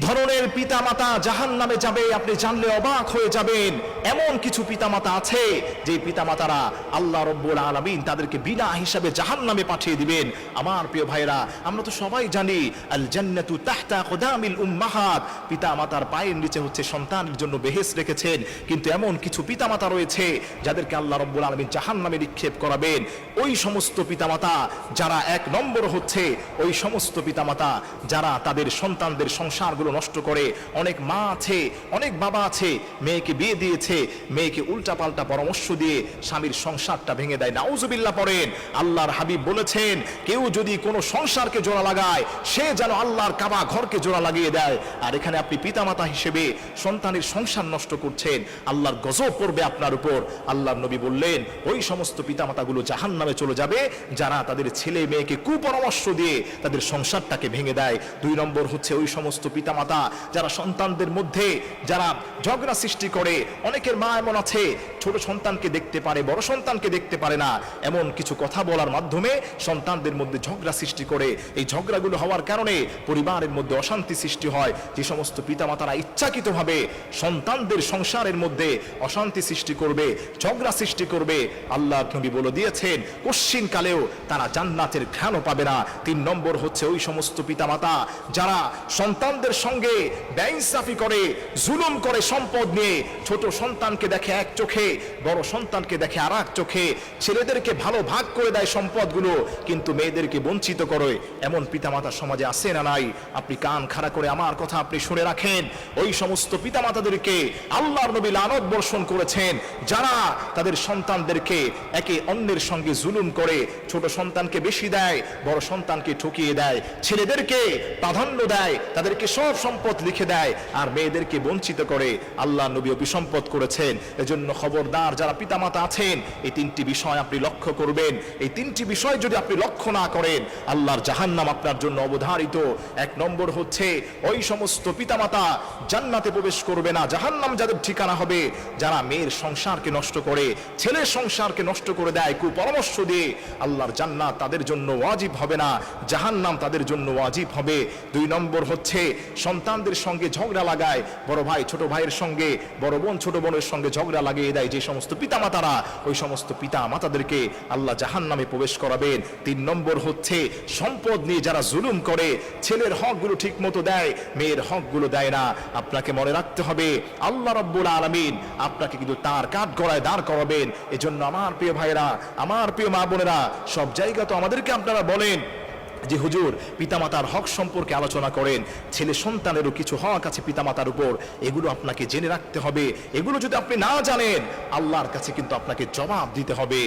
ধরনের পিতামাতা জাহান্নামে যাবে আপনি জানলে অবাক হয়ে যাবেন। এমন কিছু পিতামাতা আছে যে পিতামাতারা আল্লাহ রাব্বুল আলামিন তাদেরকে বিনা হিসাবে জাহান্নামে পাঠিয়ে দিবেন। আমার প্রিয় ভাইরা, আমরা তো সবাই জানি আল জান্নাতু তাহতা আকদামিল উম্মাহাত, পিতামাতার পায়ের নিচে হচ্ছে সন্তানের জন্য বেহেশত রেখেছেন। কিন্তু এমন কিছু পিতামাতা রয়েছে যাদেরকে আল্লাহ রাব্বুল আলামিন জাহান্নামে নিক্ষেপ করাবেন। ওই সমস্ত পিতামাতা যারা এক নম্বর হচ্ছে ওই সমস্ত পিতামাতা যারা তাদের সন্তানদের সংসারগুলো নষ্ট করে। অনেক মা আছে, অনেক বাবা আছে, মেয়েকে বিয়ে দিয়েছে, মেয়েকে উল্টাপাল্টা পরামর্শ দিয়ে স্বামীর সংসারটা ভেঙে দেয়। নাউজুবিল্লাহ পড়েন। আল্লাহর হাবিব বলেছেন, কেউ যদি কোনো সংসারকে জোড়া লাগায় সে যেন আল্লাহর কাবা ঘরকে জোড়া লাগিয়ে দেয়। আর এখানে আপনি পিতামাতা হিসেবে সন্তানের সংসার নষ্ট করছেন, আল্লাহর গজব পড়বে আপনার উপর। আল্লাহর নবী বললেন, ওই সমস্ত পিতামাতাগুলো জাহান্নামে চলে যাবে যারা তাদের ছেলে মেয়েকে কুপরামর্শ দিয়ে তাদের সংসারটাকে ভেঙে দেয়। 2 নম্বর হচ্ছে ওই সমস্ত পিতামাতা যারা সন্তানদের মধ্যে যারা ঝগড়া সৃষ্টি করে। অনেকের মা এমন আছে, ছোট সন্তানকে দেখতে পারে, বড় সন্তানকে দেখতে পারে না, এমন কিছু কথা বলার মাধ্যমে সন্তানদের মধ্যে ঝগড়া সৃষ্টি করে। এই ঝগড়াগুলো হওয়ার কারণে পরিবারের মধ্যে অশান্তি সৃষ্টি হয়। যে সমস্ত পিতামাতারা ইচ্ছাকৃতভাবে সন্তানদের সংসারের মধ্যে অশান্তি সৃষ্টি করবে, ঝগড়া সৃষ্টি করবে, আল্লাহ নবী বলে দিয়েছেন কশ্চিন কালেও তারা জান্নাতের ঘ্রাণও পাবে না। 3 নম্বর হচ্ছে ওই সমস্ত পিতামাতা যারা সন্তানদের সঙ্গে বেইনসাফি করে, জুলুম করে সম্পদ নিয়ে। ছোট সন্তানকে দেখে এক চোখে, বড় সন্তানকে দেখে আর এক চোখে। ছেলেদেরকে ভালো ভাগ করে দেয় সম্পদগুলো, কিন্তু মেয়েদেরকে বঞ্চিত করে। এমন পিতামাতা সমাজে আছে না নাই? আপনি কান খাড়া করে আমার কথা আপনি শুনে রাখেন। ওই সমস্ত পিতামাতাদেরকে আল্লাহর নবী লানত বর্ষণ করেছেন যারা তাদের সন্তানদেরকে একে অন্যের সঙ্গে জুলুম করে। ছোট সন্তানকে বেশি দেয়, বড় সন্তানকে ঠকিয়ে দেয়, ছেলেদেরকে প্রাধান্য দেয়, তাদেরকে সব সম্পদ লিখে দেয়, আর মেয়েদেরকে বঞ্চিত করে। আল্লাহ নবী অভিসম্পদ করেছেন। এজন্য খবরদার যারা পিতামাতা আছেন, এই 3টি বিষয় আপনি লক্ষ্য করবেন। এই 3টি বিষয় যদি আপনি লক্ষ্য না করেন, আল্লাহর জাহান্নাম আপনার জন্য অবধারিত। 1 নম্বর হচ্ছে ওই সমস্ত পিতামাতা জান্নাতে প্রবেশ করবে না। জাহান্নাম যাদের ঠিকানা হবে যারা মেয়ের সংসারকে নষ্ট করে, ছেলের সংসারকে নষ্ট করে দেয় কুপরামর্শ দিয়ে। আল্লাহর জান্নাত তাদের জন্য ওয়াজিব হবে না, জাহান্নাম তাদের জন্য ওয়াজিব হবে। 2 নম্বর হচ্ছে সন্তানদের সঙ্গে ঝগড়া লাগায়, বড় ভাই ছোট ভাইয়ের সঙ্গে, বড় বোন ছোট বোনের সঙ্গে ঝগড়া লাগিয়ে দেয় যে সমস্ত পিতামাতারা, ওই সমস্ত পিতামাতাদেরকে আল্লাহ জাহান্নামে প্রবেশ করাবেন। 3 নম্বর হচ্ছে সম্পদ নিয়ে যারা জুলুম করে, ছেলের হকগুলো ঠিক মতো দেয়, মেয়ের হকগুলো দেয় না। আপনাকে মনে রাখতে হবে আল্লাহ রাব্বুল আলামিন আপনাকে কিন্তু তার কাঠগড়ায় দাঁড় করাবেন। এজন্য আমার প্রিয় ভাইরা, আমার প্রিয় মা বোনেরা, সব জায়গা তো আমাদেরকে আপনারা বলেন যে হুজুর পিতামাতার হক সম্পর্কে আলোচনা করেন, ছেলে সন্তানেরও কিছু হক আছে পিতামাতার উপর, এগুলো আপনাকে জেনে রাখতে হবে। এগুলো যদি আপনি না জানেন, আল্লাহর কাছে কিন্তু আপনাকে জবাব দিতে হবে।